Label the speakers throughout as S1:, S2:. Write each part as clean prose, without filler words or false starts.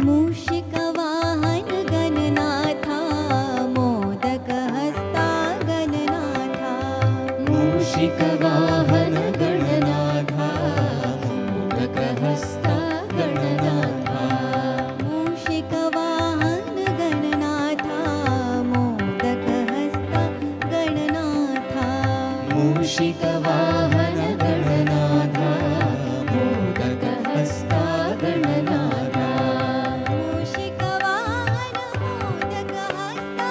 S1: मूषिकवाहन गणनाथा मोदकहस्ता गणनाथा
S2: मूषिकवाहन गणनाथा मोदकहस्ता गणनाथा
S1: मूषिकवाहन गणनाथा मोदकहस्ता गणनाथा
S2: मूषिकवाहन गणनाथा मोदकहस्ता गणनाथा
S1: मूषिकवाहन मोदकहस्ता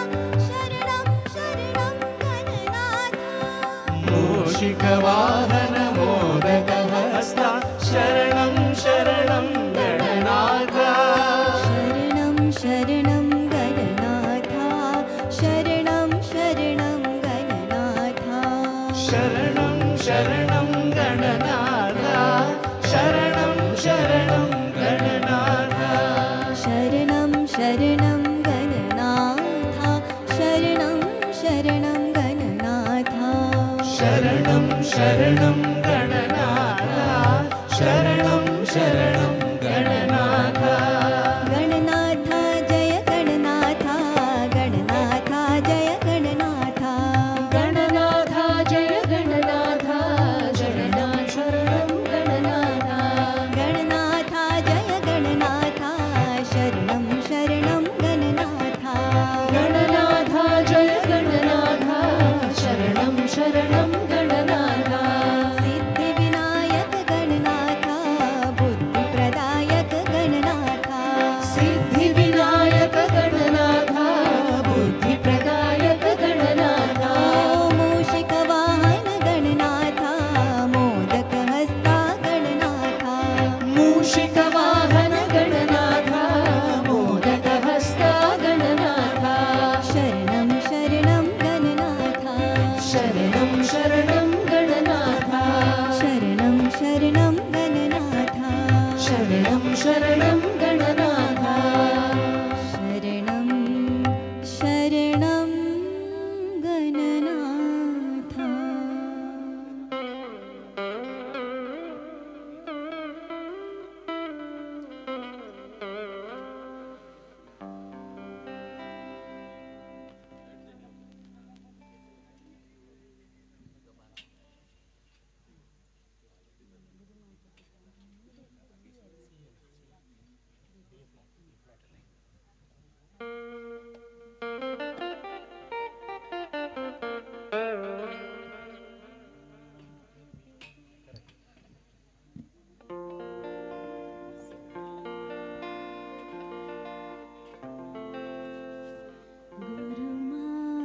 S1: शरणं शरणं गणनाथा
S2: मूषिकवाहन मोदकहस्ता शरणं शरणं गणनाथा
S1: शरणं शरणं गणनाथा शरणं शरणं गणनाथा
S2: शरणं शरणं गणनाथा शरणं शरणं गणनाथा
S1: शरणं शरणं गणनाथा शरणं शरणं गणनाथा
S2: शरणं शरणं गणनाथा शरणं शरणं गणनाथा
S1: गणनाथा जय गणनाथा गणनाथा जय गणनाथा
S2: गणनाथा जय गणनाथा शरणं शरणं गणनाथा
S1: गणनाथा जय गणनाथा शरणं शरणं गणनाथा
S2: गणनाथा जय गणनाथा शरणं शरणं गणनाथा
S1: सिद्धिविनायक गणनाथा बुद्धिप्रदायक गणनाथा
S2: सिद्धिविनायक गणनाथा बुद्धिप्रदायक गणनाथा
S1: मूषिकवाहन गणनाथा मोदकहस्ता गणनाथा
S2: मूषिकवाहन गणनाथा मोदकहस्ता गणनाथा
S1: शरणं शरणं गणनाथा
S2: शरणं शरणं गणनाथा
S1: शरणं शरणं गणनाथा
S2: शरणं शरणं गणनाथा
S1: शरणं शरणं गणनाथा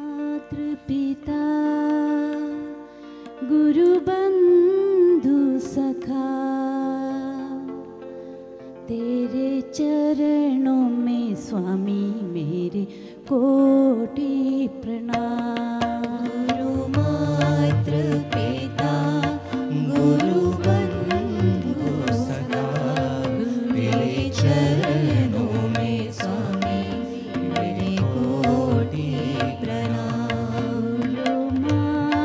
S1: गुरुमातृपिता गुरुबंधु सखा तेरे चरणों में स्वामी मेरे कोटि प्रणाम गुरुमातृपिता गुरुबंधु सखा तेरे चरणों में स्वामी मेरे कोटि प्रणाम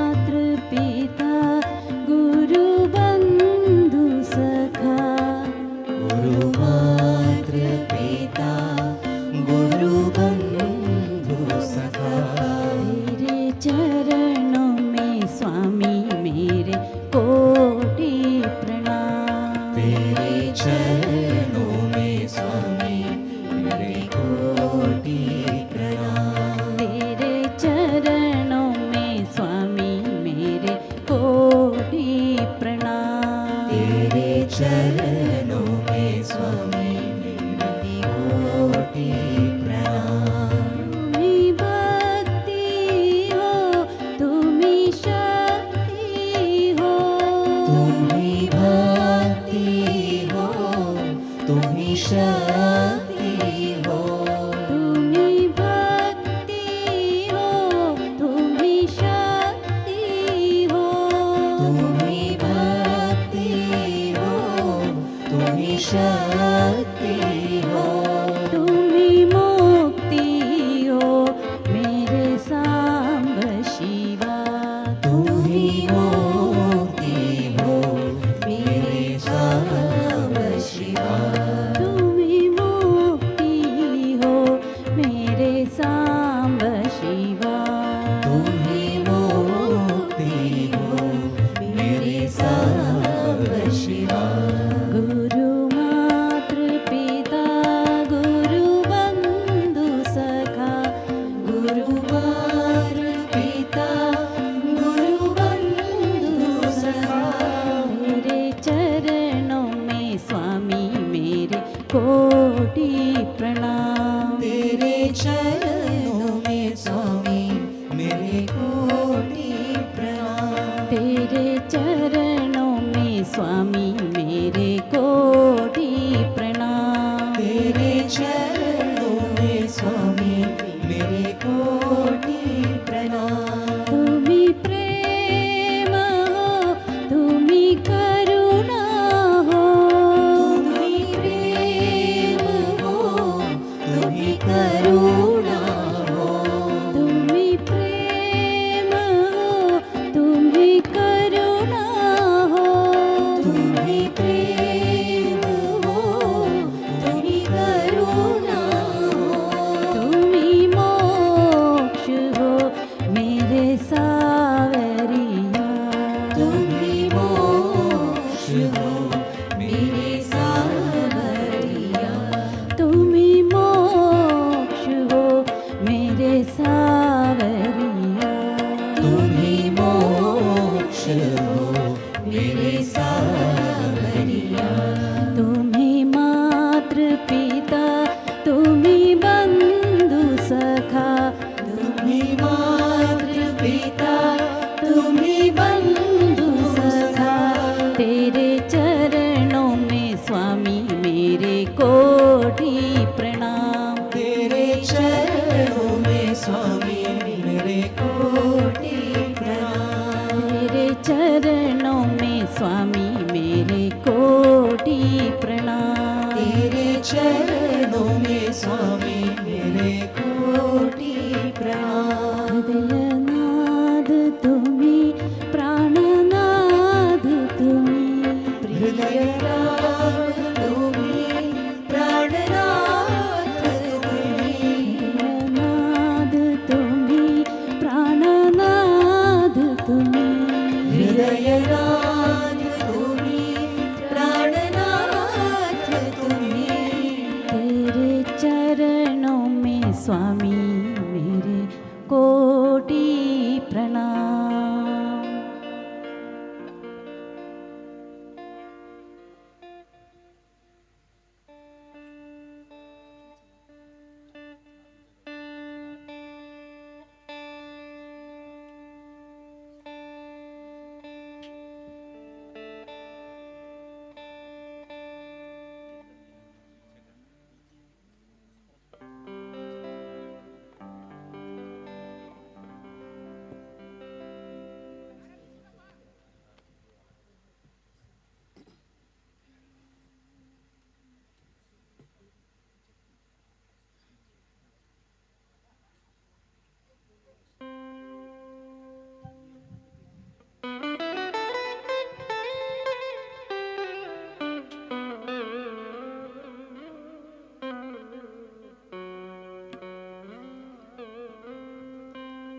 S1: गुरुमातृपिता गुरुबंधु सखा गुरुमातृपिता गुरुबंधु सखा तेरे चरणों में स्वामी मेरे कोटि प्रणाम तेरे चरणों में स्वामी मेरे कोटि प्रणाम तेरे चरणों में स्वामी मेरे कोटि प्रणाम तेरे चरणों में स्वामी मेरे कोटि प्रणाम तुम्ही भक्ति हो तुम्ही शक्ति हो तुम्ही भक्ति हो तुम्ही शक्ति प्रणाम।
S2: तेरे चरणों में स्वामी मेरे कोटि प्रणाम।
S1: तेरे चरणों में स्वामी मेरे कोटि प्रणाम।
S2: तेरे चरणों में स्वामी मेरे कोटि प्रणाम।
S1: तुम्ही प्रेम हो, तुम्ही करुणा हो,
S2: तुम्ही प्रेम हो, तुम्ही करुणा हो।
S1: तुम्ही प्रेम हो, तुम्ही करुणा हो,
S2: तुम्ही प्रेम हो, तुम्ही करुणा हो।
S1: तुम्ही मोक्ष हो मेरे सावरिया।
S2: तुम्ही मोक्ष हो मेरे सावरिया।
S1: तुम्ही मोक्ष हो मेरे सावरिया।
S2: तुम्ही मोक्ष हो मेरे सावरिया।
S1: तुम्ही मातृ पिता, तुम्ही बंधु सखा,
S2: तुम्ही मातृ पिता, तुम्ही बंधु सखा।
S1: तेरे चरणों में स्वामी मेरे कोटि प्रणाम।
S2: तेरे चरणों में स्वामी मेरे कोटि प्रणाम।
S1: तेरे चरणों में स्वामी मेरे कोटि प्रणाम।
S2: तेरे चरणों में स्वामी मेरे कोटि प्रणाम।
S1: हृदयनाद तुम्ही, प्राणनाद तुम्ही,
S2: हृदयनाथ तुम्ही, प्राणनाथ तुम्ही।
S1: हृदयनाद तुम्ही, प्राणनाद तुम्ही,
S2: हृदयनाथ तुम्ही, प्राणनाथ तुम्ही।
S1: तेरे चरणों में स्वामी मेरे कोटि प्रणाम।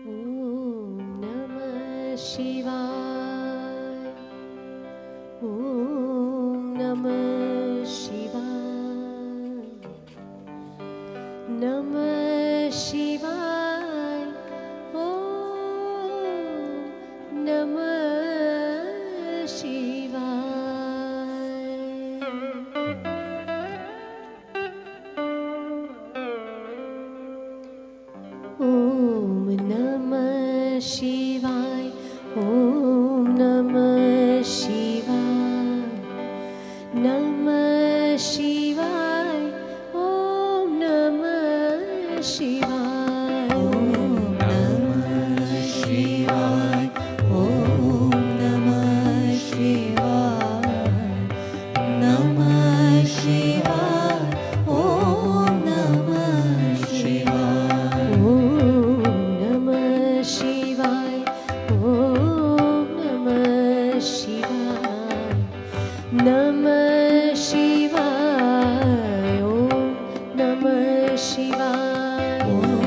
S2: ॐ नमः शिवाय। ॐ नमः शिवाय। नमः शिवाय। ॐ नमः शिवाय। ॐ नमः शिवाय। ॐ नमः शिवाय। नमः शिवाय। ॐ नमः शिवाय। ॐ नमः शिवाय। ॐ नमः शिवाय। नमः शिवाय। ॐ नमः शिवाय। ॐ नमः शिवाय। ॐ नमः शिवाय। नमः शिवाय। ॐ नमः शिवाय। ॐ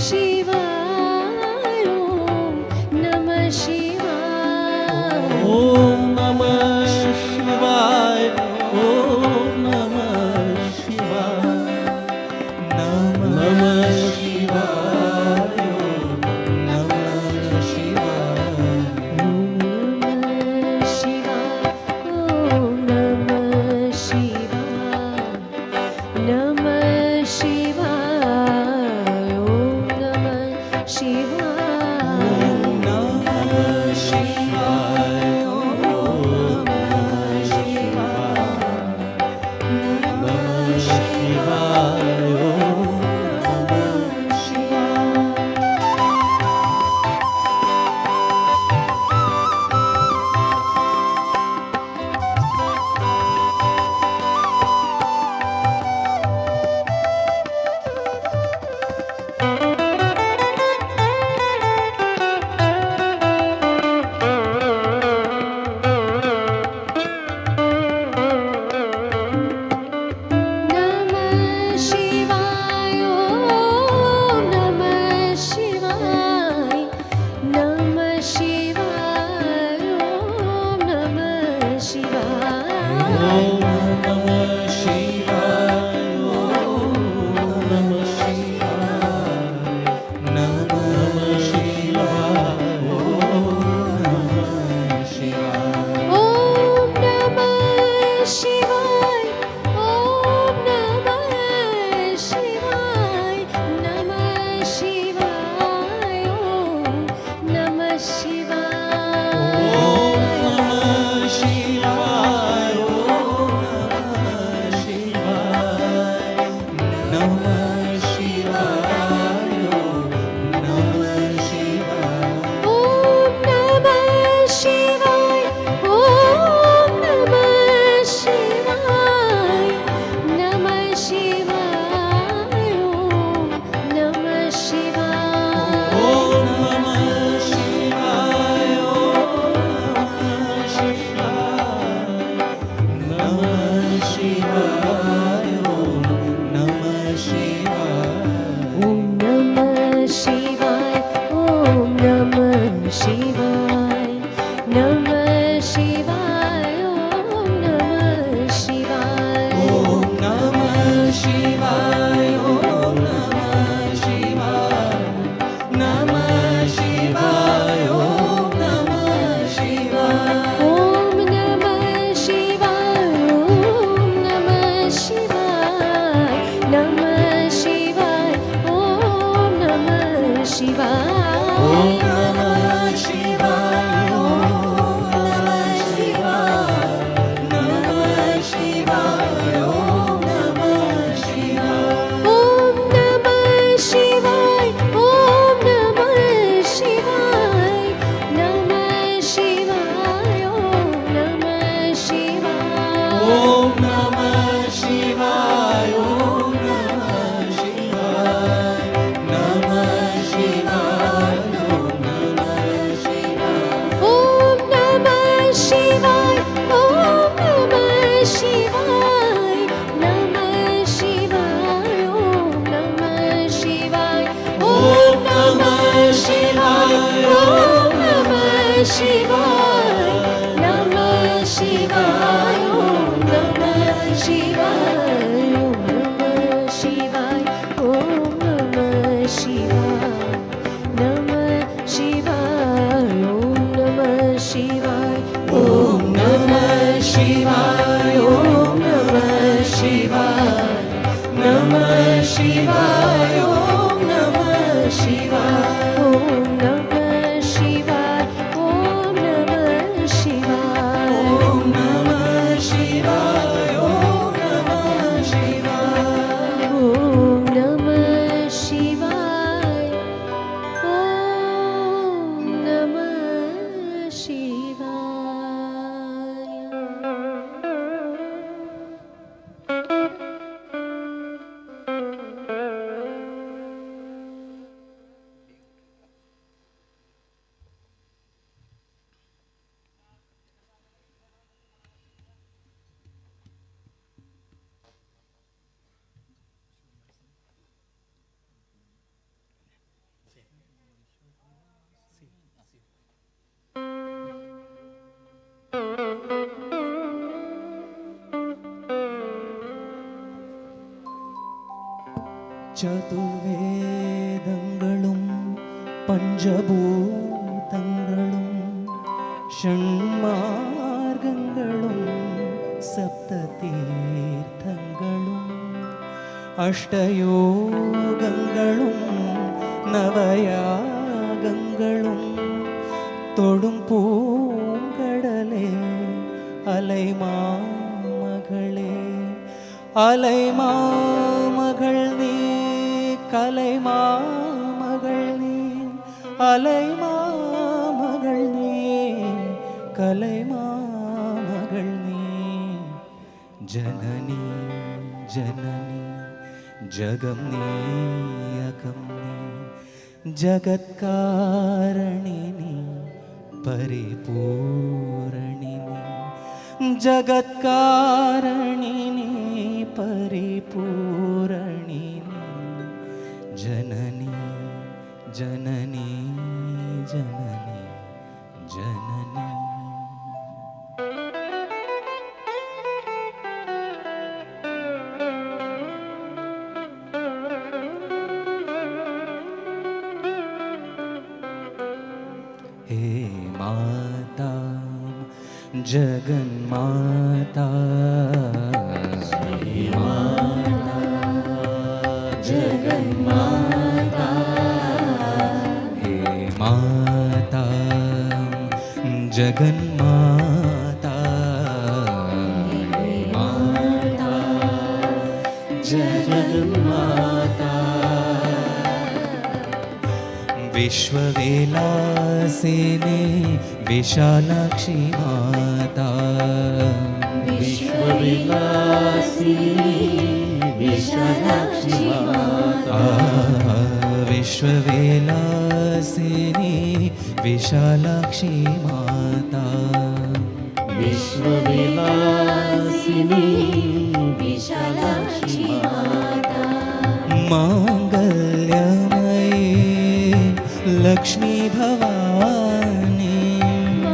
S2: शिवाय ओम नमः शिवाय
S3: ओम नमः शिवाय ओम नमः शिवाय नमः शिवाय ओम नमः शिवाय
S2: ओम नमः शिवाय नमः शिवाय ओम नमः शिवाय
S3: नमः शिवाय ओम नमः शिवाय नमः शिवाय ओम नमः शिवाय
S2: नमः शिवाय ओम नमः शिवाय नमः शिवाय ओम नमः शिवाय
S3: ओम नमः शिवाय ओम नमः शिवाय नमः शिवाय ओम नमः शिवाय
S2: ओम नमः शिवाय ओम नमः शिवाय नमः शिवाय ओम नमः शिवाय
S3: ओम नमः शिवाय ओम नमः शिवाय नमः शिवाय ओम नमः शिवाय
S2: ओम नमः शिवाय ओम नमः शिवाय नमः शिवाय ओम नमः शिवाय
S3: ओम नमः शिवाय ओम नमः शिवाय नमः शिवाय ओम नमः शिवाय
S2: ओम नमः शिवाय ओम नमः शिवाय नमः शिवाय ओम नमः शिवाय
S3: ओम नमः शिवाय ओम नमः शिवाय नमः शिवाय ओम नमः शिवाय
S2: ओम नमः शिवाय ओम नमः शिवाय नमः शिवाय ओम नमः शिवाय
S3: ओम नमः शिवाय ओम नमः शिवाय नमः शिवाय ओम नमः शिवाय
S2: ओम नमः शिवाय ओम नमः शिवाय नमः शिवाय ओम नमः शिवाय
S3: ओम नमः शिवाय ओम नमः शिवाय नमः शिवाय ओम नमः शिवाय
S2: ओम नमः शिवाय ओम नमः शिवाय नमः शिवाय ओम नमः शिवाय
S3: ओम नमः शिवाय ओम
S2: नमः शिवाय नमः शिवाय ओम नमः शिवाय ओम नमः शिवाय ओम नमः शिवाय नमः शिवाय ओम नमः शिवाय
S3: ओम नमः शिवाय ओम नमः शिवाय नमः शिवाय ओम नमः शिवाय
S2: ओम नमः शिवाय ओम नमः
S3: ചതുർവേദങ്ങളും പഞ്ചഭൂതങ്ങളും ഷൺമാർഗങ്ങളും സപ്തതീർത്ഥങ്ങളും അഷ്ടയോഗങ്ങളും നവയാഗങ്ങളും തൊടും പൂങ്കടലേ അലൈമാമകളേ അലൈമാമകൾ നീ കലൈമാമകൾ നീ അലൈമാമകൾ നീ കലൈമാമകൾ നീ ജനനി ജനനി ജഗം നീ അകം നീ ജഗത്കാരണിനി പരിപൂരണിനി ജഗത്കാരണിനി പരിപൂരണിനി ജനനി ജനനി ജനനി ജനനി हे माता जगन्माता हे माता जगन्माता हे माता जगन्माता हे माता जगन्माता विश्वविलासिनी विशालाक्षी माता
S2: विश्वविलासिनी विशालाक्षी माता
S3: विश्वविलासिनी विशालाक्षी माता
S2: विश्वविलासिनी विशालाक्षी माता
S3: मांगल्यमयी लक्ष्मी भवानी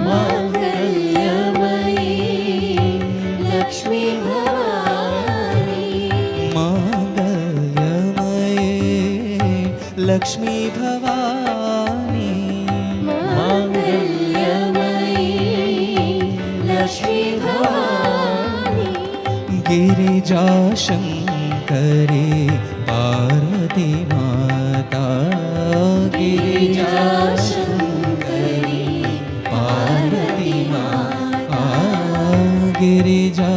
S2: मांगल्यमयी लक्ष्मी भवानी
S3: मांगल्यमयी लक्ष्मी भवानी
S2: मांगल्यमयी लक्ष्मी भवानी
S3: गिरिजा शंकरी पार्वती माता गिरिजा
S2: शंकरी पार्वती माता
S3: गिरिजा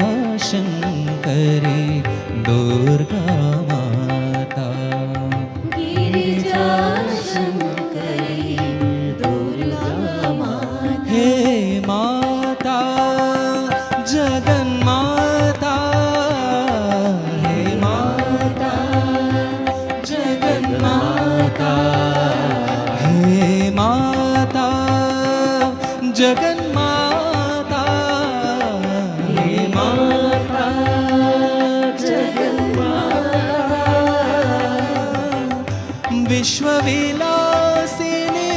S3: शंकरी दुर्गा माता
S2: गिरिजा शंकरी दुर्गा माता
S3: हे माता जगन्माता हे माता जगन्माता हे माता जगन्माता हे माता जगन्माता विश्वविलासिनी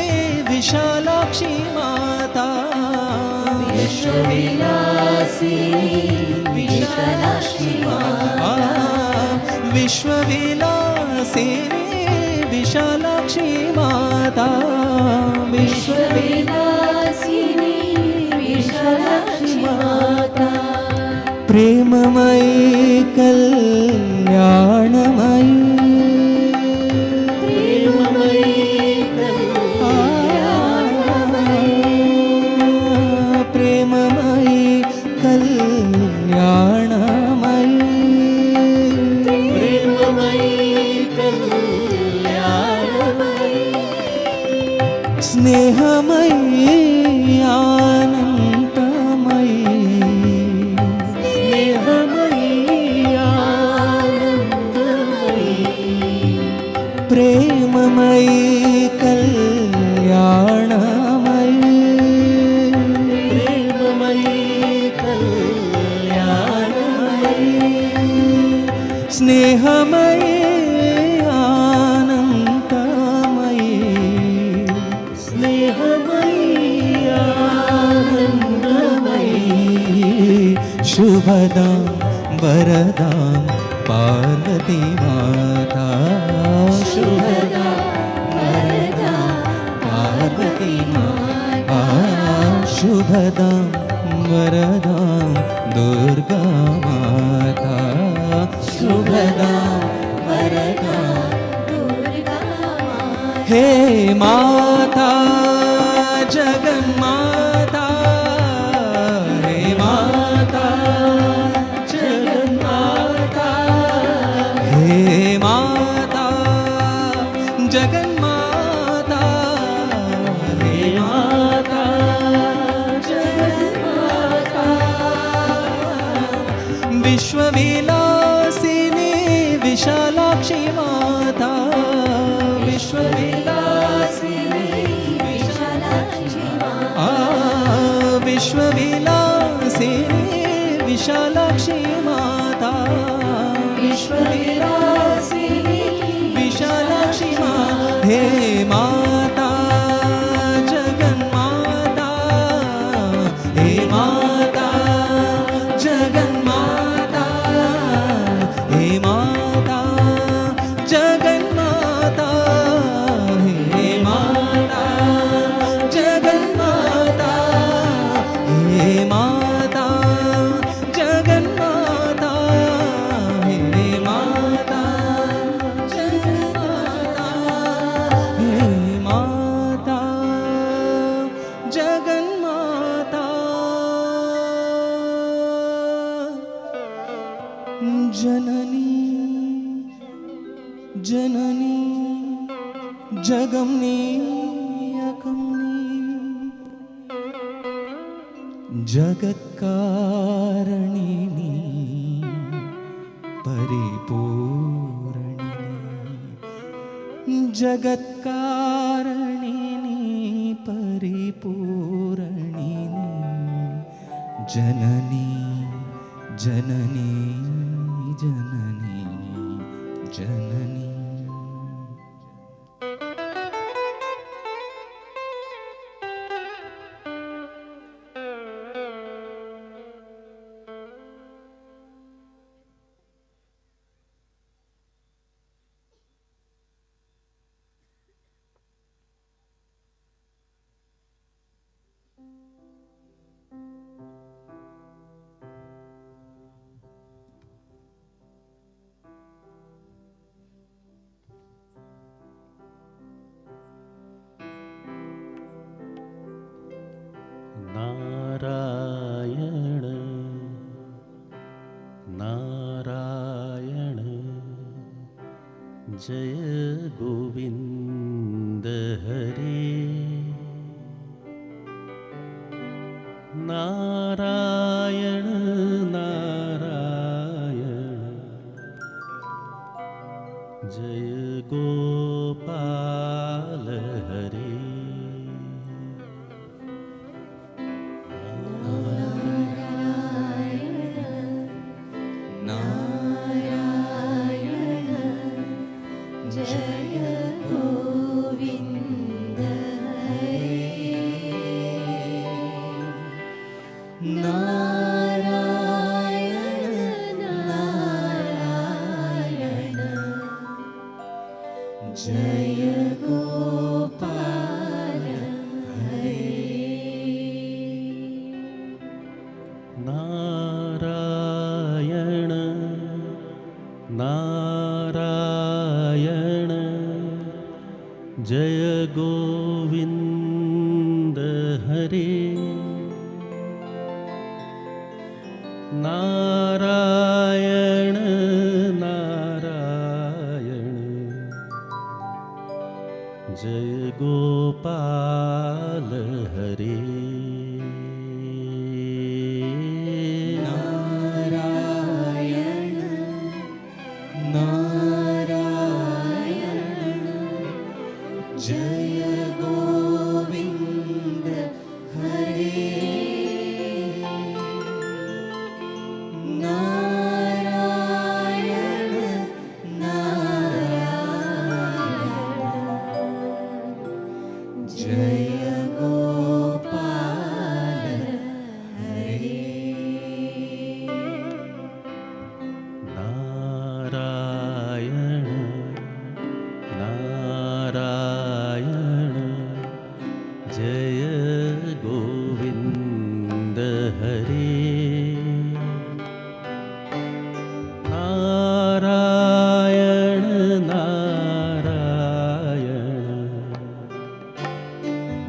S3: विशालाक्षी माता
S2: विश्वविलासिनी विशालाक्षी माता
S3: विश्वविलासिनी विशालाक्षी माता
S2: विश्वविलासिनी विशालाक्षी माता
S3: प्रेममयी कल्याणमयी प्रेममयी कल्याणमयी स्नेहमयी आनन्दमयी प्रेममयी कल्याणमयी स्नेहमयी आनन्दमयी शुभदां वरदां पार्वती माता शुभदा वरदा पार्वती माता शुभदा वरदा दुर्गा माता शुभदा वरदा दुर्गा माता हे माता जगन्माता हे माता जगन्माता हे माता जगन्माता हे माता जगन्माता विश्वविलासिनी विशालाक्षी माता विश्वविलासिनी विशालाक्षी माता विश्वविलासिनी विशालाक्षी माता विश्वविलासिनी विशालाक्षी माता हे माता जगन्माता हे माता जगन्माता हे माता जगन्माता हे माता जगन्माता हे माता जगन्माता हे माता जगन्माता हे माता जगन्माता जननी जननी जगमनी अकमनी जगत्कारणिनी परिपूरणिनी जगत्कारणिनी परिपूरणिनी जननी जननी जननी जननी
S4: नारायण नारायण जय गोविंद हरे नारायण नारायण जय गोपाल हरे नारायण नारायण जय गोविंद हरे नारायण नारायण जय गोपाल हरे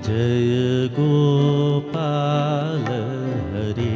S4: Jaya Gopala Hare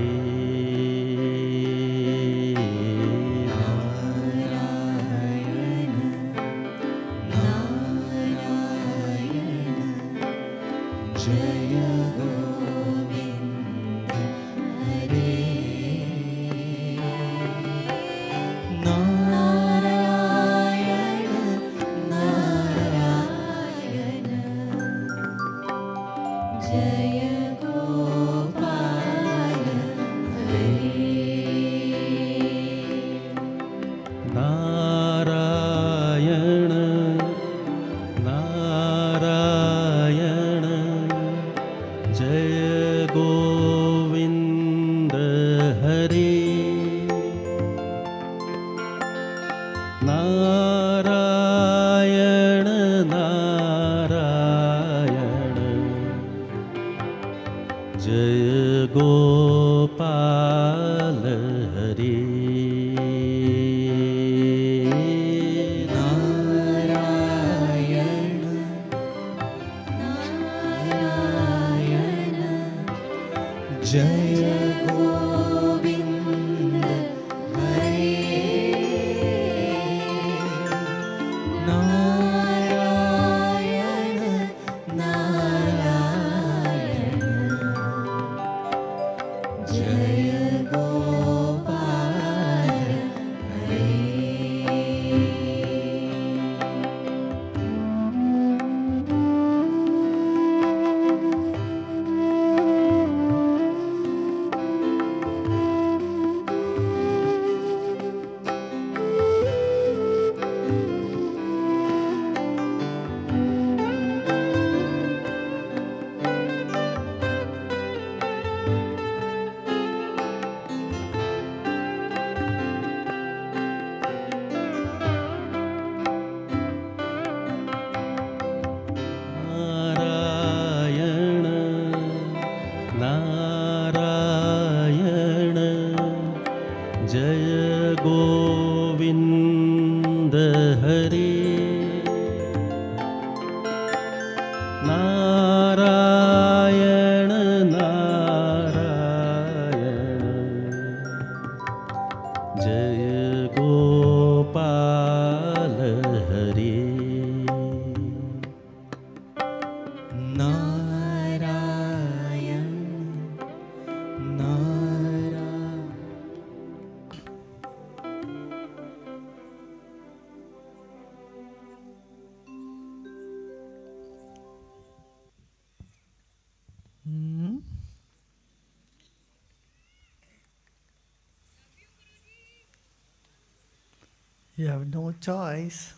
S5: You have no choice.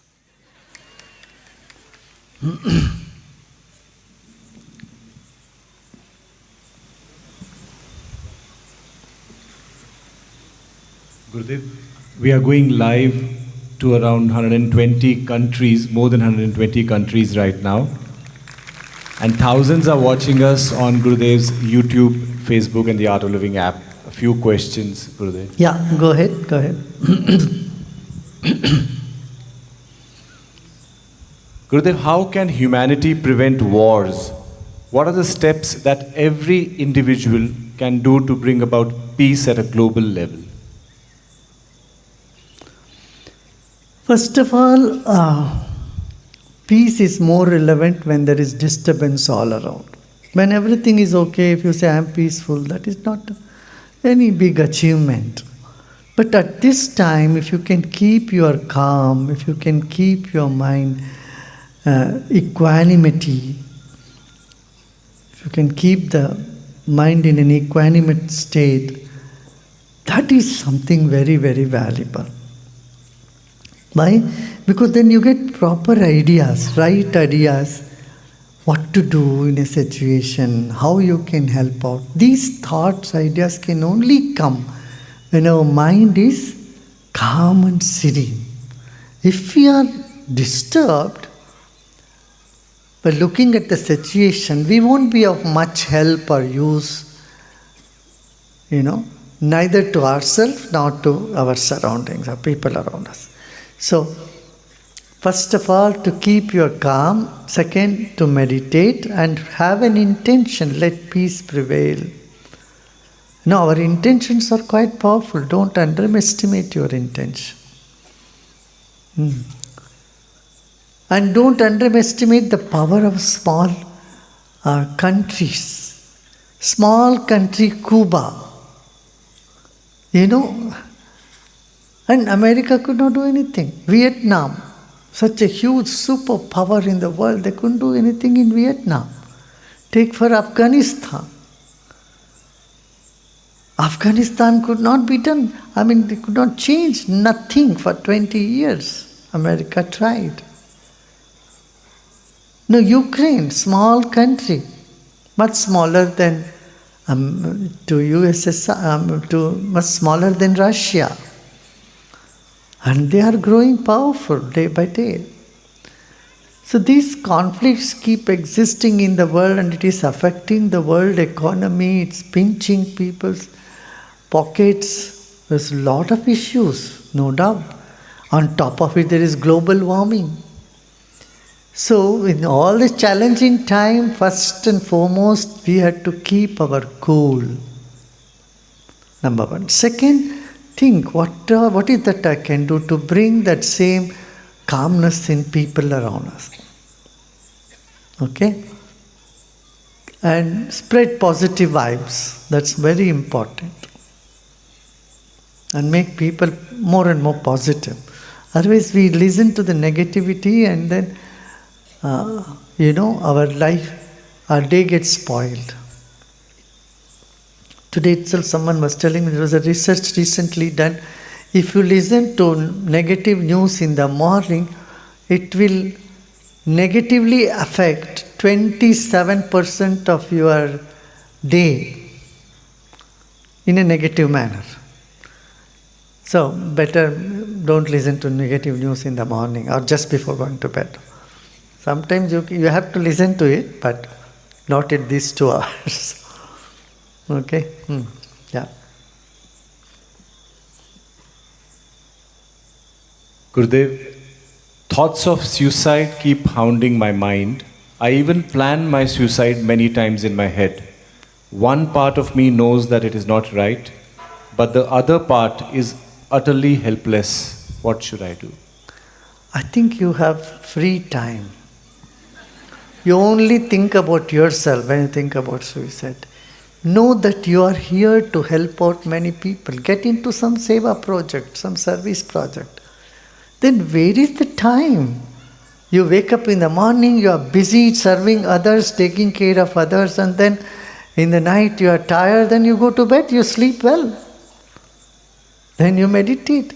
S6: Gurudev, we are going live to around 120 countries, more than 120 countries right now. And thousands are watching us on Gurudev's YouTube, Facebook, and the Art of Living app. A few questions, Gurudev.
S5: Yeah, go ahead, go ahead.
S6: Gurudev, how can humanity prevent wars? What are the steps that every individual can do to bring about peace at a global level?
S5: First of all, peace is more relevant when there is disturbance all around. When everything is okay, if you say I am peaceful, that is not any big achievement. But at this time, if you can keep your calm, if you can keep your mind equanimity, if you can keep the mind in an equanimate state, that is something very, very valuable. Why? Because then you get proper ideas, right ideas, what to do in a situation, how you can help out. These thoughts, ideas can only come when our mind is calm and serene. If we are disturbed by looking at the situation, we won't be of much help or use, neither to ourselves nor to our surroundings, our people around us. So, First of all, to keep your calm. Second, to meditate and have an intention. Let peace prevail. No, our intentions are quite powerful. Don't underestimate your intention. And don't underestimate the power of small countries. Small country, Cuba. And America could not do anything. Vietnam, such a huge superpower in the world, they couldn't do anything in Vietnam. Take for Afghanistan. Afghanistan could not be done. They could not change nothing for 20 years. America tried. No, Ukraine, small country, much smaller than to USSR, much smaller than Russia. And they are growing powerful day by day. So these conflicts keep existing in the world, and it is affecting the world economy. It's pinching people's pockets. There's a lot of issues, no doubt. On top of it, there is global warming. So in all this challenging time, first and foremost, we have to keep our cool. Number one. Second, think what is that I can do to bring that same calmness in people around us. Okay? And spread positive vibes. That's very important. And make people more and more positive. Otherwise, we listen to the negativity and then, our life, our day gets spoiled. Today itself, someone was telling me there was a research recently done. If you listen to negative news in the morning, it will negatively affect 27% of your day in a negative manner. So, better don't listen to negative news in the morning or just before going to bed. Sometimes you have to listen to it, but not at these 2 hours. Okay? Yeah.
S6: Gurudev, thoughts of suicide keep hounding my mind. I even plan my suicide many times in my head. One part of me knows that it is not right, but the other part is utterly helpless. What should I do?
S5: I think you have free time. You only think about yourself when you think about suicide. Know that you are here to help out many people. Get into some seva project, some service project. Then where is the time? You wake up in the morning, you are busy serving others, taking care of others, and then in the night you are tired, then you go to bed, you sleep well. Then you meditate.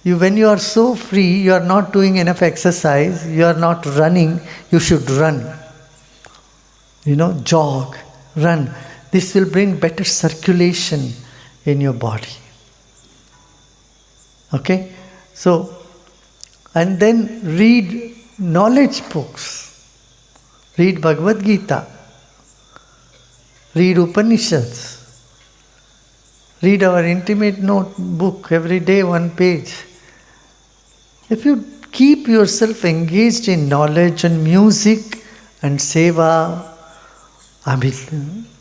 S5: When you are so free, you are not doing enough exercise, you are not running, you should run. Jog, run. This will bring better circulation in your body. Okay? So, and then read knowledge books. Read Bhagavad Gita. Read Upanishads. Read our intimate notebook every day, 1 page. If you keep yourself engaged in knowledge and music and seva,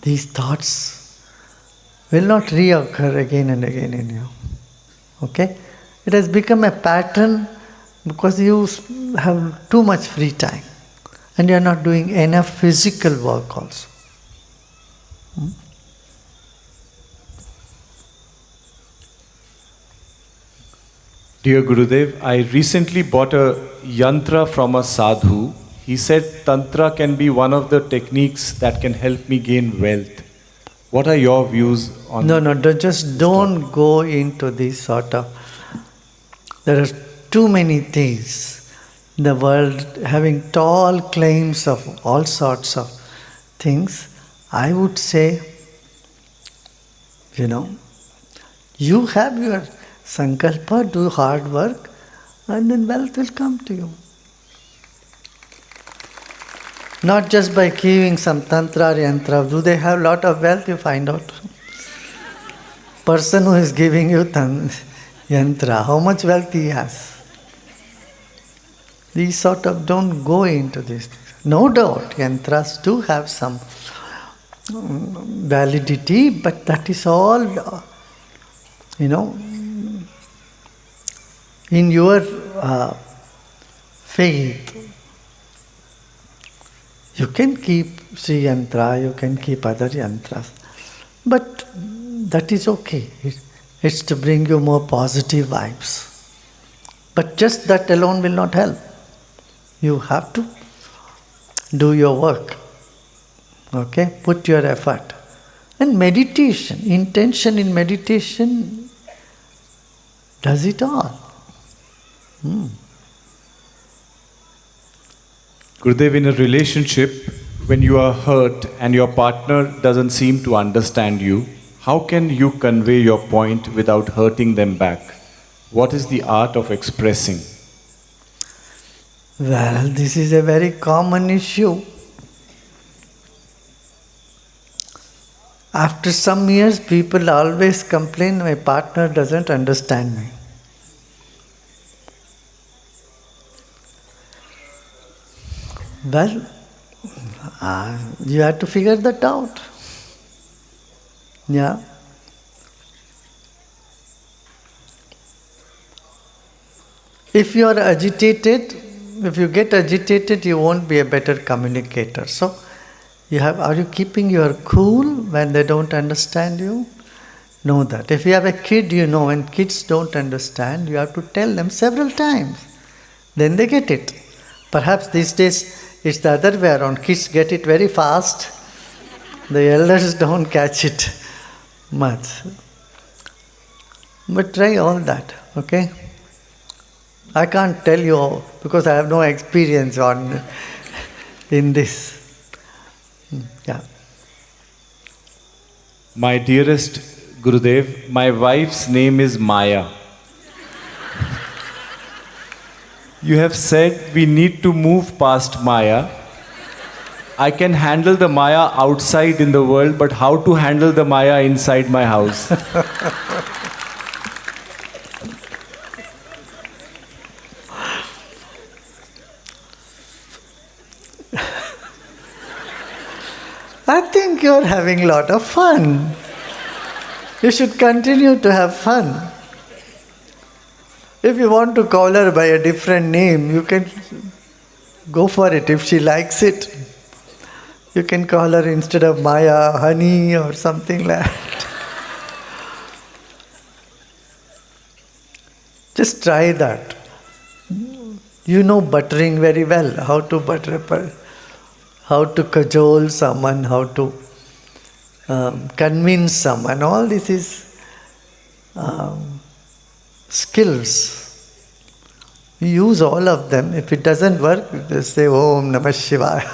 S5: these thoughts will not reoccur again and again in you. Okay? It has become a pattern because you have too much free time and you are not doing enough physical work also.
S6: Dear Gurudev, I recently bought a yantra from a sadhu. He said Tantra can be one of the techniques that can help me gain wealth. What are your views on
S5: don't go into this sort of... There are too many things in the world having tall claims of all sorts of things. I would say, you have your sankalpa, do hard work, and then wealth will come to you. Not just by giving some tantra or yantra. Do they have a lot of wealth? You find out. Person who is giving you yantra, how much wealth he has. These sort of don't go into these things. No doubt, yantras do have some validity, but that is all, in your faith. You can keep Sri Yantra, you can keep other yantras, but that is okay. It's to bring you more positive vibes. But just that alone will not help. You have to do your work. Okay? Put your effort. And meditation, intention in meditation does it all.
S6: Gurudev, in a relationship, when you are hurt and your partner doesn't seem to understand you, how can you convey your point without hurting them back? What is the art of expressing?
S5: Well, this is a very common issue. After some years, people always complain, my partner doesn't understand me. Well, you have to figure that out. Yeah. If you are agitated, if you get agitated, you won't be a better communicator. So, are you keeping your cool when they don't understand you? Know that. If you have a kid, when kids don't understand, you have to tell them several times. Then they get it. Perhaps these days it's the other way around. Kids get it very fast. The elders don't catch it much. But try all that, okay? I can't tell you all because I have no experience in this. Yeah.
S6: My dearest Gurudev, my wife's name is Maya. You have said we need to move past Maya. I can handle the Maya outside in the world, but how to handle the Maya inside my house?
S5: I think you're having a lot of fun. You should continue to have fun. If you want to call her by a different name, you can go for it if she likes it. You can call her instead of Maya, Honey or something like that. Just try that. You know buttering very well, how to butter, how to cajole someone, how to convince someone. All this is skills. You use all of them. If it doesn't work, just say Om Namah Shivaya.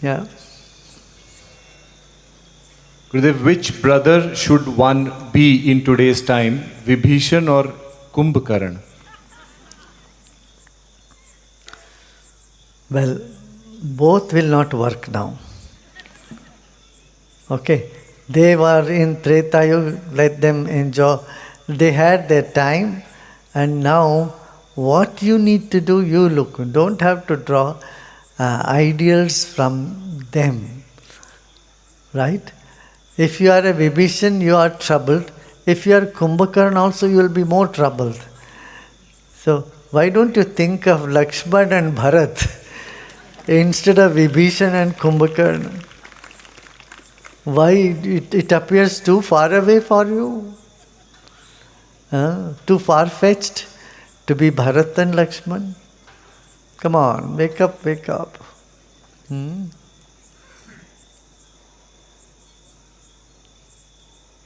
S5: Yeah.
S6: Gurudev, which brother should one be in today's time, Vibhishan or Kumbhakaran?
S5: Well, both will not work now. Okay, they were in Treta Yuga, let them enjoy. They had their time, and now what you need to do, you look. Don't have to draw ideals from them. Right? If you are a Vibhishan, you are troubled. If you are Kumbhakaran also, you will be more troubled. So, why don't you think of Lakshman and Bharat instead of Vibhishan and Kumbhakaran? Why it appears too far away for you? Too far-fetched to be Bharat and Lakshman? Come on, wake up, wake up.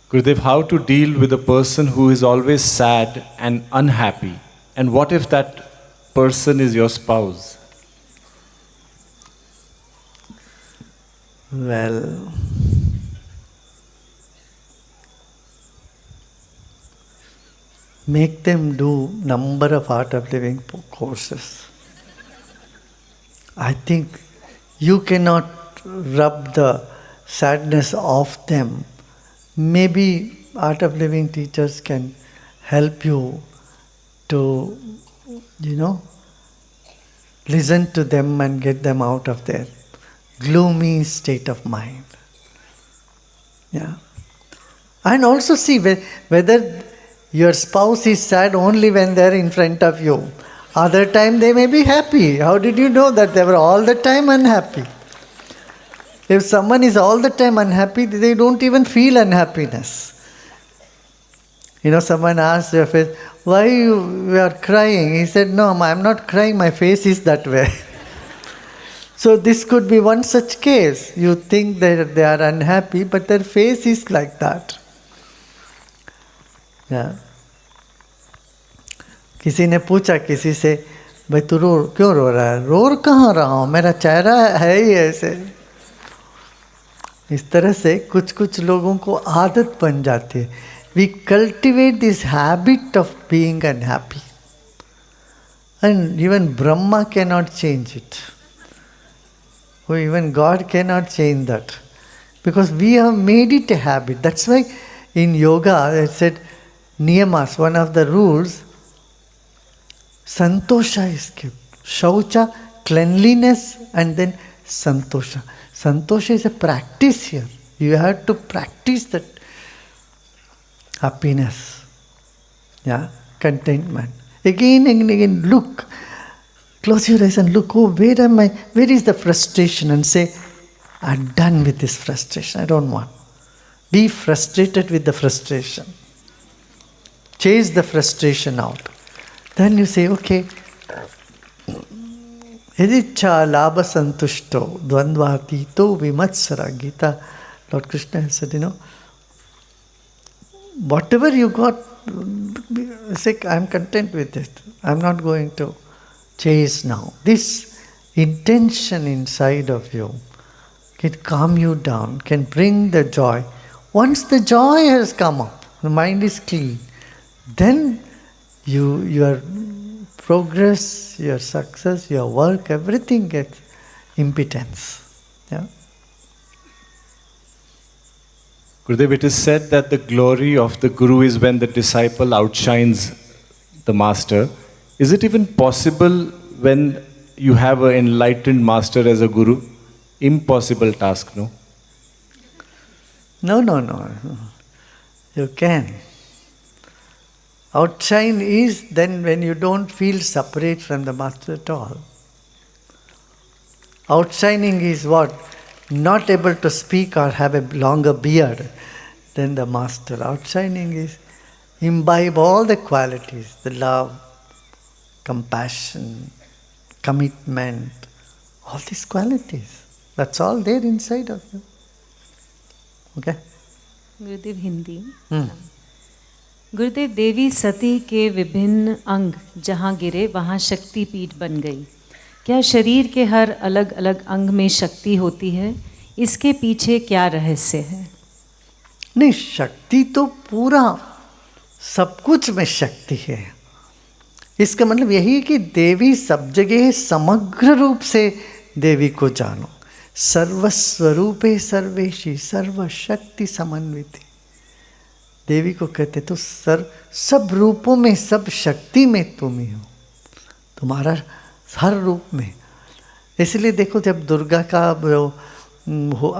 S6: Gurudev, how to deal with a person who is always sad and unhappy? And what if that person is your spouse?
S5: Well, make them do number of art of living courses. I think you cannot rub the sadness off them. Maybe art of living teachers can help you to, listen to them and get them out of their gloomy state of mind. Yeah. And also see whether your spouse is sad only when they are in front of you. Other time they may be happy. How did you know that they were all the time unhappy? If someone is all the time unhappy, they don't even feel unhappiness. Someone asked your face, why you are crying? He said, no, I'm not crying, my face is that way. So this could be one such case. You think that they are unhappy, but their face is like that. Yeah. किसी ने पूछा किसी से, भाई तू क्यों रो रहा है? रो कहाँ रहा हूँ, मेरा चेहरा है ही ऐसे. इस तरह से कुछ कुछ लोगों को आदत बन जाती है. We cultivate this habit of being unhappy. And even Brahma cannot change it. Or even God cannot change that. Because we have made it a habit. That's why in yoga I said, niyamas, one of the rules, santosha is kept. Shaucha, cleanliness, and then santosha. Santosha is a practice here. You have to practice that happiness, contentment. Again and again, look, close your eyes and look, where am I? Where is the frustration? And say, I'm done with this frustration. I don't want. Be frustrated with the frustration. Chase the frustration out. Then you say, okay, Yadicha labha santushto dvandvatito vimatsara. Gita, Lord Krishna has said, whatever you got, say, I'm content with it. I'm not going to chase now. This intention inside of you can calm you down, can bring the joy. Once the joy has come up, the mind is clean, then your progress, your success, your work, everything gets impotence. Yeah.
S6: Gurudev, it is said that the glory of the Guru is when the disciple outshines the master. Is it even possible when you have an enlightened master as a Guru? Impossible task, no?
S5: No. You can. Outshine is then when you don't feel separate from the master at all. Outshining is what? Not able to speak or have a longer beard than the master. Outshining is imbibe all the qualities, the love, compassion, commitment, all these qualities. That's all there inside of you. Okay?
S1: गुरुदेव हिंदी. गुरुदेव, देवी सती के विभिन्न अंग जहाँ गिरे वहाँ शक्ति पीठ बन गई. क्या शरीर के हर अलग अलग अंग में शक्ति होती है? इसके पीछे क्या रहस्य है?
S5: नहीं, शक्ति तो पूरा सब कुछ में शक्ति है. इसका मतलब यही है कि देवी सब जगह समग्र रूप से देवी को जानो. सर्वस्वरूपे सर्वेशी सर्वशक्ति समन्विते. देवी को कहते तो सब रूपों में, सब शक्ति में तुम ही हो. तुम्हारा हर रूप में. इसलिए देखो, जब दुर्गा का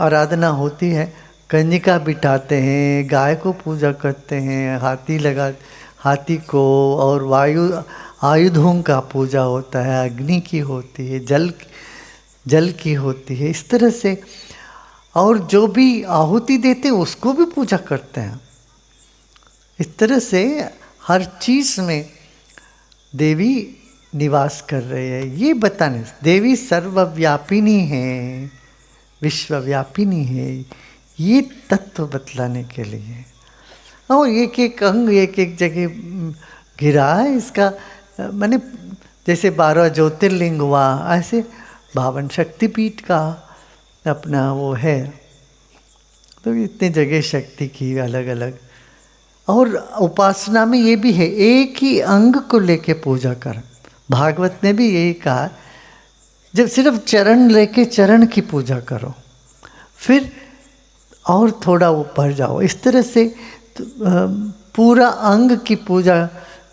S5: आराधना होती है, कंजिका बिठाते हैं, गाय को पूजा करते हैं, हाथी को, और आयुधों का पूजा होता है, अग्नि की होती है, जल की होती है. इस तरह से, और जो भी आहुति देते हैं उसको भी पूजा करते हैं. इस तरह से हर चीज़ में देवी निवास कर रही है. ये बताने, देवी सर्वव्यापिनी है, विश्वव्यापिनी है, ये तत्व बतलाने के लिए. और एक एक अंग एक एक जगह गिरा है. इसका माने जैसे 12 ज्योतिर्लिंग हुआ, ऐसे 52 शक्तिपीठ का अपना वो है. तो इतने जगह शक्ति की अलग अलग. और उपासना में ये भी है, एक ही अंग को लेके पूजा कर. भागवत ने भी यही कहा, जब सिर्फ चरण लेके चरण की पूजा करो, फिर और थोड़ा ऊपर जाओ. इस तरह से पूरा अंग की पूजा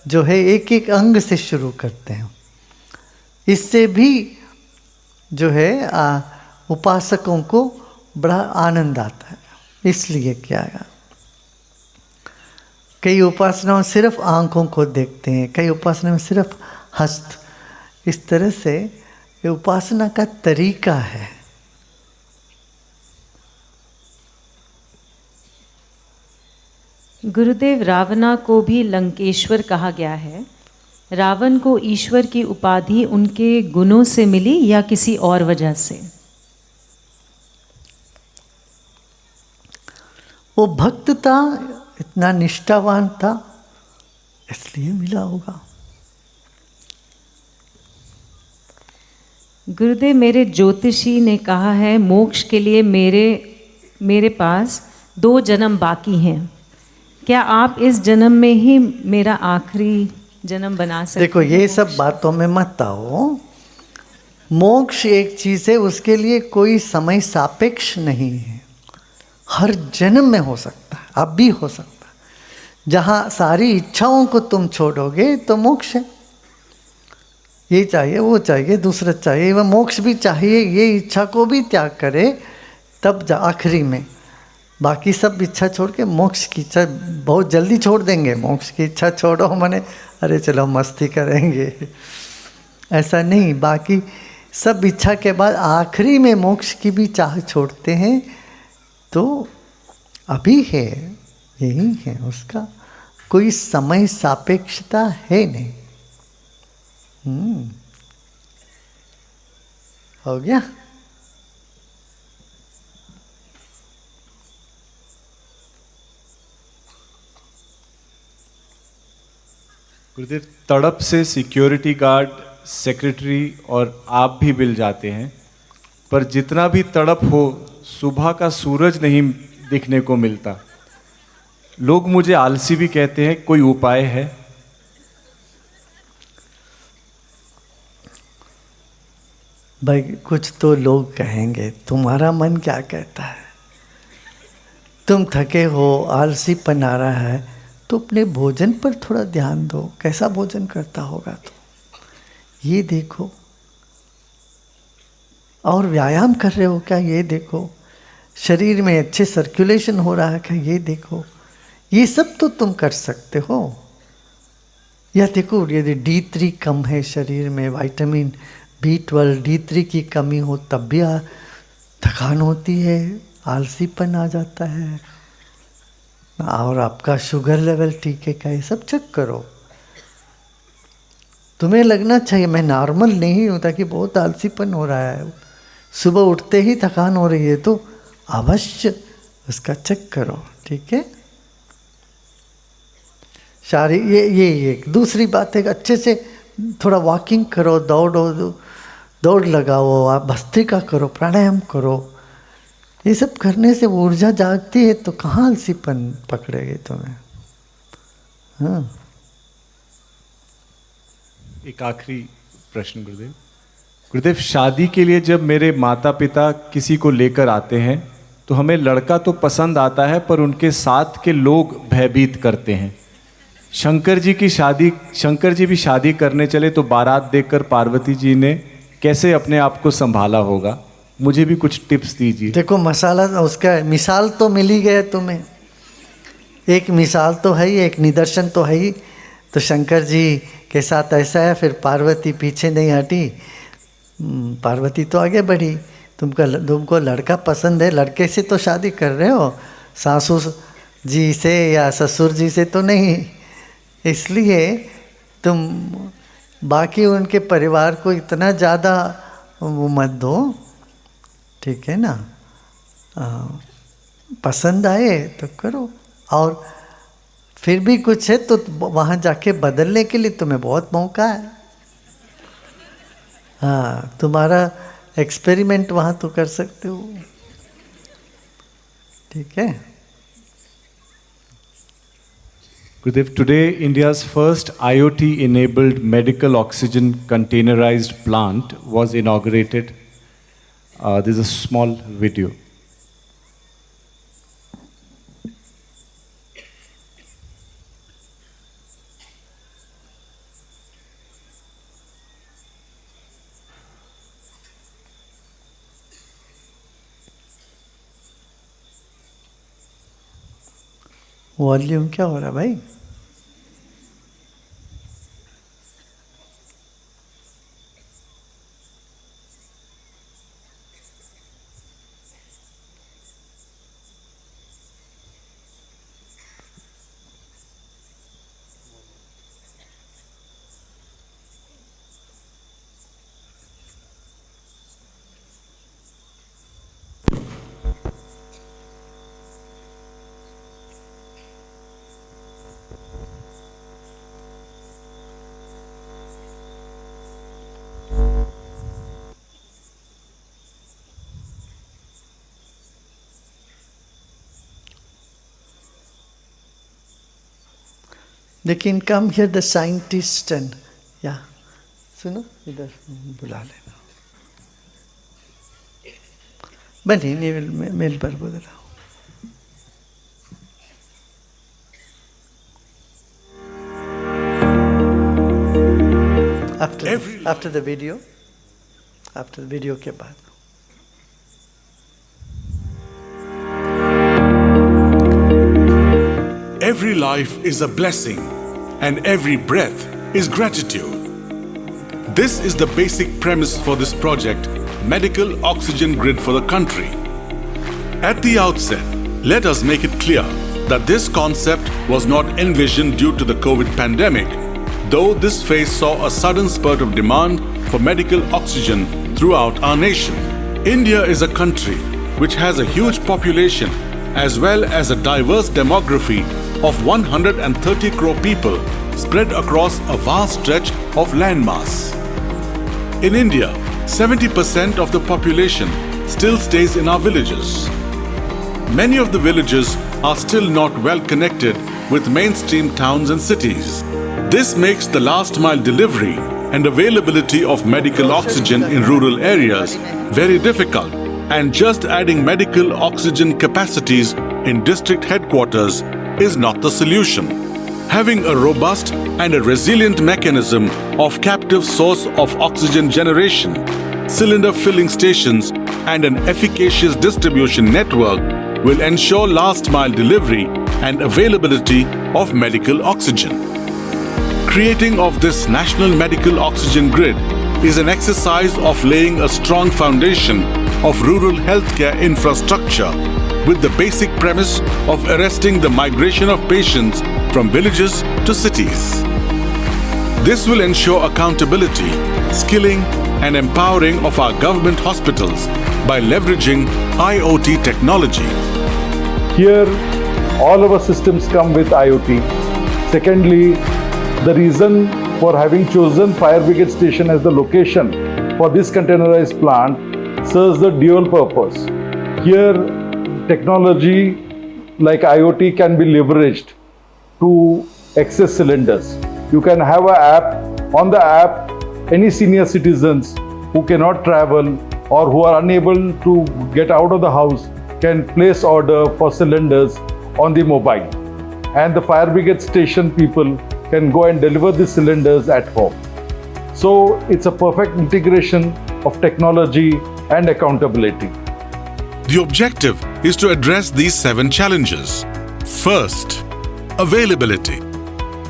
S5: जो है एक एक अंग से शुरू करते हैं। इससे भी जो है उपासकों को बड़ा आनंद आता है। इसलिए क्या है, कई उपासनाओं सिर्फ आंखों को देखते हैं, कई उपासना में सिर्फ हस्त। इस तरह से ये उपासना का तरीका है।
S1: गुरुदेव, रावणा को भी लंकेश्वर कहा गया है। रावण को ईश्वर की उपाधि उनके गुणों से मिली या किसी और वजह से?
S5: वो भक्त था, इतना निष्ठावान था, इसलिए मिला होगा।
S1: गुरुदेव, मेरे ज्योतिषी ने कहा है मोक्ष के लिए मेरे पास 2 जन्म बाकी हैं। क्या आप इस जन्म में ही मेरा आखिरी जन्म बना सकते हैं?
S5: देखो, ये सब बातों में मत आओ। मोक्ष एक चीज़ है, उसके लिए कोई समय सापेक्ष नहीं है। हर जन्म में हो सकता है, अब भी हो सकता है। जहाँ सारी इच्छाओं को तुम छोड़ोगे तो मोक्ष है। ये चाहिए, वो चाहिए, दूसरा चाहिए, वह मोक्ष भी चाहिए, ये इच्छा को भी त्याग करे तब आखिरी में। बाकी सब इच्छा छोड़ के मोक्ष की इच्छा बहुत जल्दी छोड़ देंगे। मोक्ष की इच्छा छोड़ो माने अरे चलो मस्ती करेंगे, ऐसा नहीं। बाकी सब इच्छा के बाद आखिरी में मोक्ष की भी चाह छोड़ते हैं। तो अभी है, यही है, उसका कोई समय सापेक्षता है नहीं। हो गया।
S6: गुरुदेव, तड़प से सिक्योरिटी गार्ड, सेक्रेटरी और आप भी मिल जाते हैं, पर जितना भी तड़प हो सुबह का सूरज नहीं दिखने को मिलता। लोग मुझे आलसी भी कहते हैं, कोई उपाय है?
S5: भाई कुछ तो लोग कहेंगे, तुम्हारा मन क्या कहता है? तुम थके हो, आलसीपन आ रहा है, तो अपने भोजन पर थोड़ा ध्यान दो। कैसा भोजन करता होगा तो ये देखो। और व्यायाम कर रहे हो क्या, ये देखो। शरीर में अच्छे सर्कुलेशन हो रहा है क्या, ये देखो। ये सब तो तुम कर सकते हो। या देखो, यदि D3 कम है शरीर में, विटामिन B12 D3 की कमी हो तब भी थकान होती है, आलसीपन आ जाता है। और आपका शुगर लेवल ठीक है क्या, ये सब चेक करो। तुम्हें लगना चाहिए मैं नॉर्मल नहीं हूँ, ताकि बहुत आलसीपन हो रहा है, सुबह उठते ही थकान हो रही है, तो अवश्य उसका चेक करो। ठीक है। सारी ये दूसरी बात है, अच्छे से थोड़ा वॉकिंग करो, दौड़ लगाओ, आप भस्त्रिका करो, प्राणायाम करो। ये सब करने से ऊर्जा जागती है, तो कहाँ आलसीपन पकड़ेगी तुम्हें। हाँ।
S6: एक आखिरी प्रश्न गुरुदेव। गुरुदेव, शादी के लिए जब मेरे माता पिता किसी को लेकर आते हैं तो हमें लड़का तो पसंद आता है, पर उनके साथ के लोग भयभीत करते हैं। शंकर जी भी शादी करने चले तो बारात देखकर पार्वती जी ने कैसे अपने आप को संभाला होगा? मुझे भी कुछ टिप्स दीजिए।
S5: देखो, मसाला उसका मिसाल तो मिल ही गया तुम्हें। एक मिसाल तो है ही, एक निदर्शन तो है ही। तो शंकर जी के साथ ऐसा है, फिर पार्वती पीछे नहीं हटी, पार्वती तो आगे बढ़ी। तुमको लड़का पसंद है, लड़के से तो शादी कर रहे हो, सासू जी से या ससुर जी से तो नहीं। इसलिए तुम बाकी उनके परिवार को इतना ज़्यादा वो मत दो। ठीक है ना। पसंद आए तो करो, और फिर भी कुछ है तो वहाँ जाके बदलने के लिए तुम्हें बहुत मौका है। हाँ, तुम्हारा एक्सपेरिमेंट वहाँ तो कर सकते हो। ठीक है।
S6: Gurudev, today India's first IoT-enabled medical oxygen containerized plant was inaugurated. This is a small video.
S5: Volume क्या हो रहा है भाई? They can come here, the scientist, and yeah. सुनो इधर बुला लेना. बनी नहीं मेल पर बोला. After the video के बाद.
S7: Every life is a blessing, and every breath is gratitude. This is the basic premise for this project, Medical Oxygen Grid for the country. At the outset, let us make it clear that this concept was not envisioned due to the COVID pandemic, though this phase saw a sudden spurt of demand for medical oxygen throughout our nation. India is a country which has a huge population as well as a diverse demography of 130 crore people spread across a vast stretch of landmass. In India, 70% of the population still stays in our villages. Many of the villages are still not well connected with mainstream towns and cities. This makes the last mile delivery and availability of medical oxygen in rural areas very difficult, and just adding medical oxygen capacities in district headquarters is not the solution. Having a robust and a resilient mechanism of captive source of oxygen generation, cylinder filling stations, and an efficacious distribution network will ensure last mile delivery and availability of medical oxygen. Creating of this national medical oxygen grid is an exercise of laying a strong foundation of rural healthcare infrastructure with the basic premise of arresting the migration of patients from villages to cities. This will ensure accountability, skilling, and empowering of our government hospitals by leveraging IoT technology.
S8: Here, all our systems come with IoT. Secondly, the reason for having chosen Fire Brigade Station as the location for this containerized plant serves the dual purpose. Here, technology like IoT can be leveraged to access cylinders. You can have an app. On the app, any senior citizens who cannot travel or who are unable to get out of the house can place order for cylinders on the mobile. And the fire brigade station people can go and deliver the cylinders at home. So it's a perfect integration of technology and accountability.
S7: The objective is to address these 7 challenges. First, availability.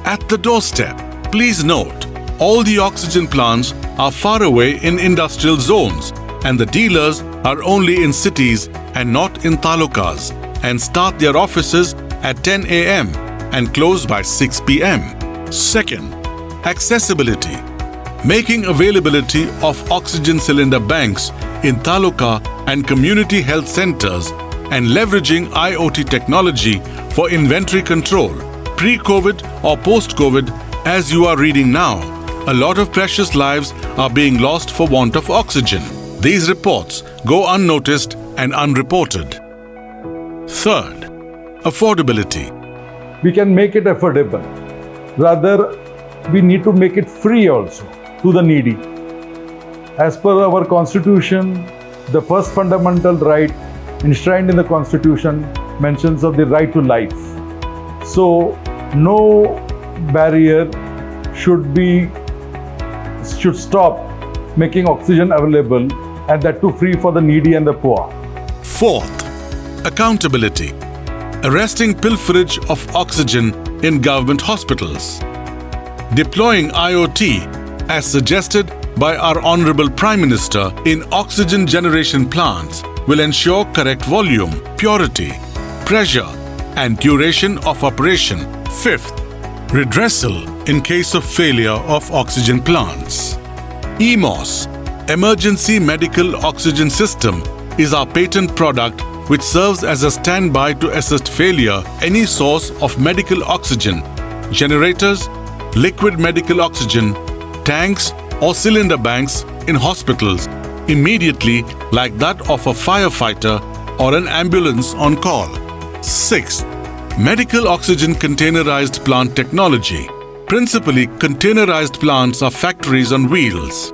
S7: At the doorstep, please note, all the oxygen plants are far away in industrial zones, and the dealers are only in cities and not in talukas, and start their offices at 10 a.m. and close by 6 p.m. Second, accessibility. Making availability of oxygen cylinder banks in taluka and community health centers and leveraging IoT technology for inventory control. Pre-COVID or post-COVID, as you are reading now, a lot of precious lives are being lost for want of oxygen. These reports go unnoticed and unreported. Third, affordability.
S8: We can make it affordable. Rather, we need to make it free also to the needy. As per our constitution, the first fundamental right enshrined in the constitution mentions of the right to life. So, no barrier should stop making oxygen available, and that too free for the needy and the poor.
S7: Fourth, accountability. arresting pilferage of oxygen in government hospitals. Deploying IoT, as suggested by our Honorable Prime Minister, in oxygen generation plants will ensure correct volume, purity, pressure, and duration of operation. Fifth, redressal in case of failure of oxygen plants. EMOS, Emergency Medical Oxygen System, is our patent product which serves as a standby to assist failure any source of medical oxygen, generators, liquid medical oxygen, tanks or cylinder banks in hospitals immediately, like that of a firefighter or an ambulance on call. Sixth, medical oxygen containerized plant technology. Principally, containerized plants are factories on wheels.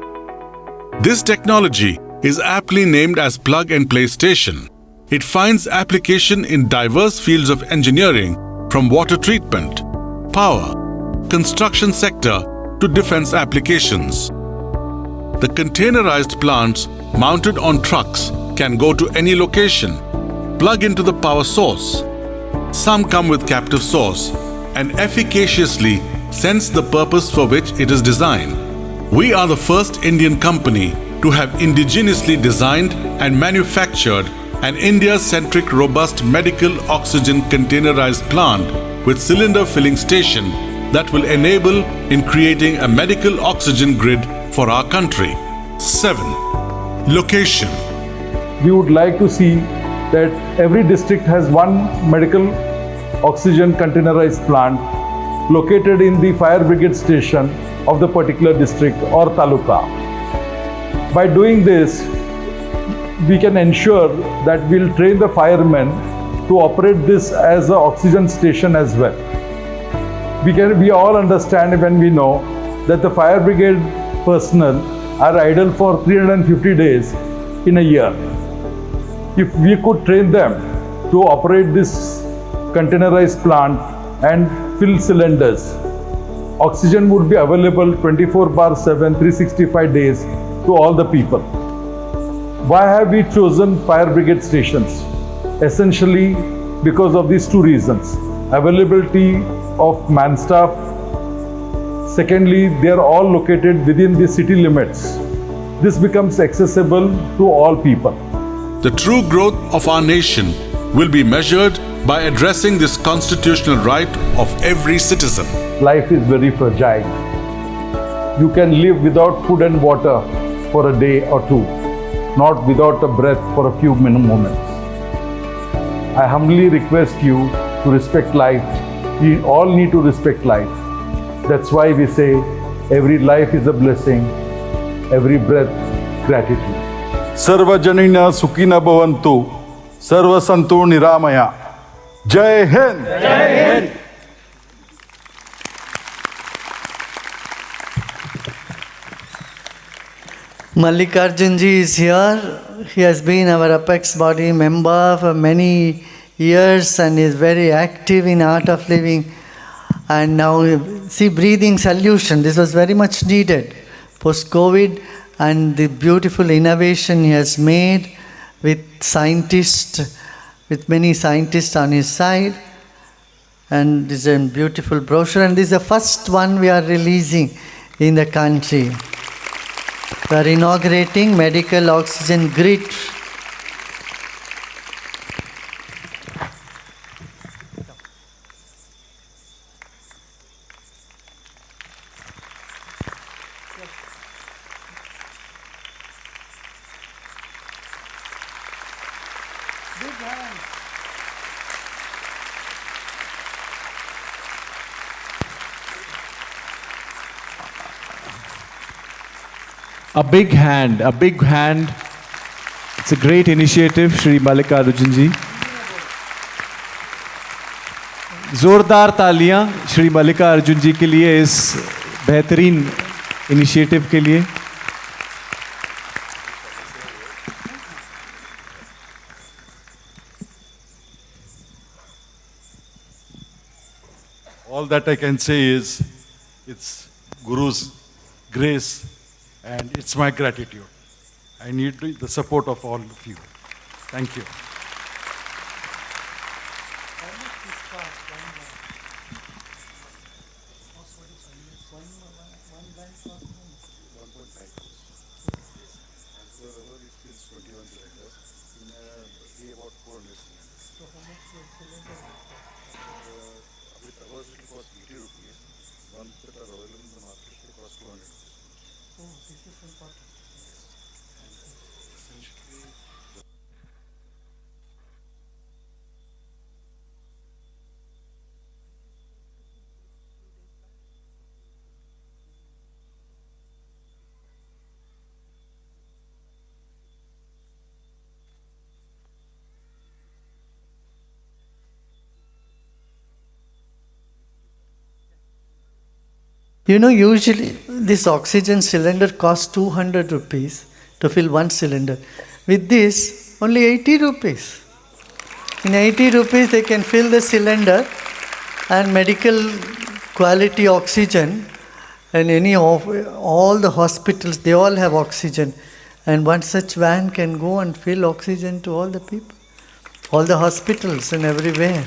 S7: This technology is aptly named as plug-and-play station. It finds application in diverse fields of engineering, from water treatment, power, construction sector to defense applications. The containerized plants mounted on trucks can go to any location, plug into the power source. Some come with captive source and efficaciously sense the purpose for which it is designed. We are the first Indian company to have indigenously designed and manufactured an India-centric robust medical oxygen containerized plant with cylinder filling station that will enable in creating a medical oxygen grid for our country. 7. Location.
S8: We would like to see that every district has one medical oxygen containerized plant located in the fire brigade station of the particular district or taluka. By doing this, we can ensure that we'll train the firemen to operate this as an oxygen station as well. We all understand when we know that the fire brigade personnel are idle for 350 days in a year. If we could train them to operate this containerized plant and fill cylinders, oxygen would be available 24/7, 365 days to all the people. Why have we chosen fire brigade stations? Essentially because of these two reasons: availability of man staff. Secondly, they are all located within the city limits. This becomes accessible to all people.
S7: The true growth of our nation will be measured by addressing this constitutional right of every citizen.
S8: Life is very fragile. You can live without food and water for a day or two, not without a breath for a few moments. I humbly request you to respect life. We all need to respect life. That's why we say every life is a blessing, every breath gratitude.
S9: सर्व जनिना सुखिना भवन्तु, सर्व संतो निरामया. जय हिंद. जय Hind.
S5: Mallikarjun ji is here. He has been our Apex Body member for many years and is very active in art of living. And now, see, breathing solution. This was very much needed post-COVID, and the beautiful innovation he has made with scientists, with many scientists on his side. And this is a beautiful brochure. And this is the first one we are releasing in the country. We are inaugurating medical oxygen grid.
S6: A big hand, a big hand. It's a great initiative, Shri Mallikarjun ji. जोरदार तालियां श्री मल्लिकार्जुन जी के लिए इस बेहतरीन initiative के लिए.
S9: All that I can say is, it's Guru's grace and it's my gratitude. I need the support of all of you. Thank you.
S5: You know, usually this oxygen cylinder costs 200 rupees to fill one cylinder. With this, only 80 rupees. In 80 rupees, they can fill the cylinder and medical quality oxygen. And any of all the hospitals, they all have oxygen. And one such van can go and fill oxygen to all the people, all the hospitals and everywhere.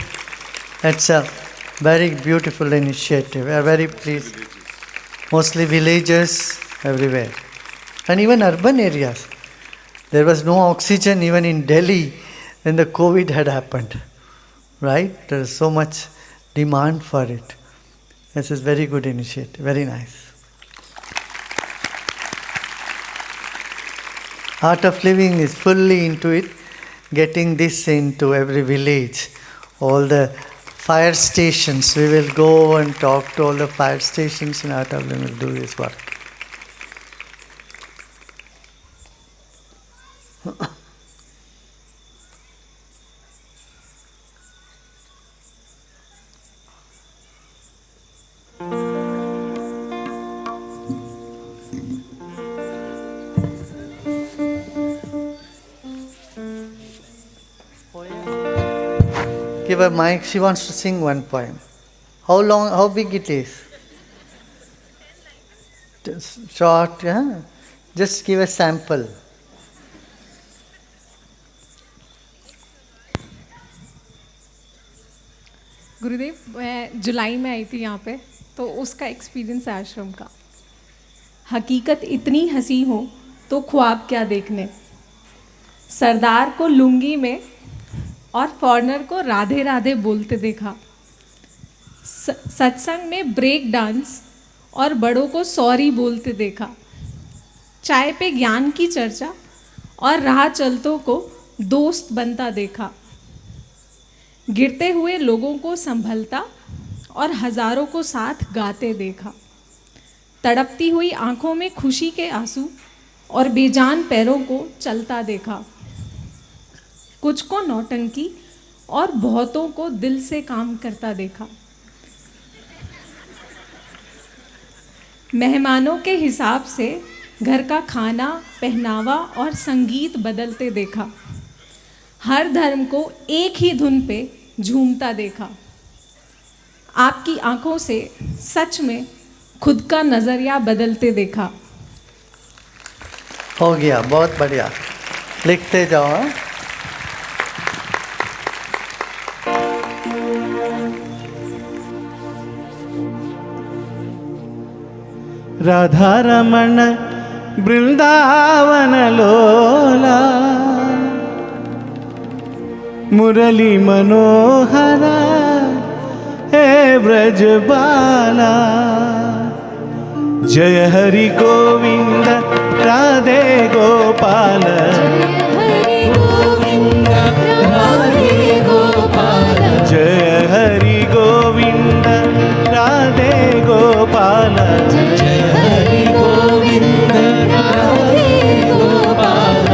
S5: That's a very beautiful initiative. We are very pleased. Mostly villages everywhere. And even urban areas. There was no oxygen even in Delhi when the COVID had happened. Right? There is so much demand for it. This is very good initiative. Very nice. Art of Living is fully into it, getting this into every village. All the fire stations, we will go and talk to all the fire stations, and Art of Living will do this work. Give her mic, she wants to sing one poem. How long, how big it is? Just short, yeah? Just give a sample.
S10: गुरुदेव, मैं जुलाई में आई थी यहाँ पे, तो उसका experience है आश्रम का। हकीकत इतनी हंसी हो तो ख्वाब क्या देखने, सरदार को लुंगी में और फॉरनर को राधे राधे बोलते देखा, सत्संग में ब्रेक डांस और बड़ों को सॉरी बोलते देखा, चाय पे ज्ञान की चर्चा और राह चलतों को दोस्त बनता देखा, गिरते हुए लोगों को संभलता और हजारों को साथ गाते देखा, तड़पती हुई आंखों में खुशी के आंसू और बेजान पैरों को चलता देखा, कुछ को नौटंकी और बहुतों को दिल से काम करता देखा, मेहमानों के हिसाब से घर का खाना, पहनावा और संगीत बदलते देखा, हर धर्म को एक ही धुन पे झूमता देखा, आपकी आंखों से सच में खुद का नजरिया बदलते देखा।
S5: हो गया, बहुत बढ़िया, लिखते जाओ। हाँ?
S3: राधा रमण बृंदावन लोला मुरली मनोहरा हे ब्रज बाला जय हरि गोविंद राधे गोपाल जय हरि गोविंद राधे गोपाल जय हरि गोविंद राधे गोपाल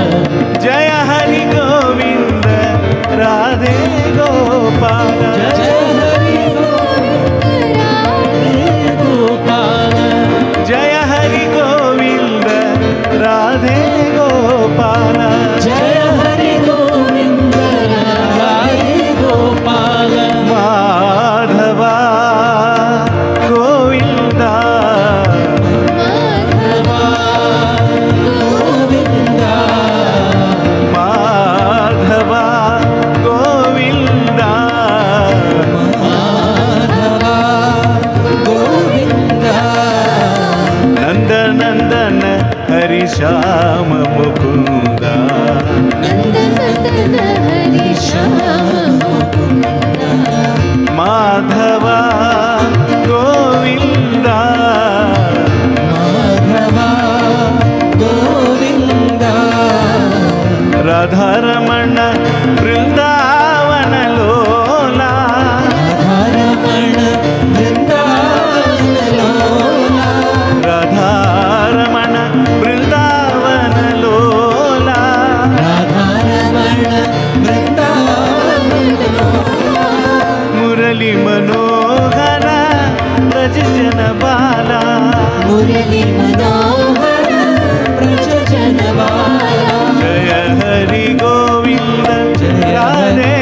S3: जय हरि गोविंद राधे गोपाल जय हरि गोपाल जय हरि गोविंद राधे गोपाल राधारमण वृंदावन लोला राधारमण वृंदावन लोला मुरली मनोहर ब्रज जन बाला
S2: मुरली मनोहर ब्रज जनबाला
S3: जय हरि गोविंद राधे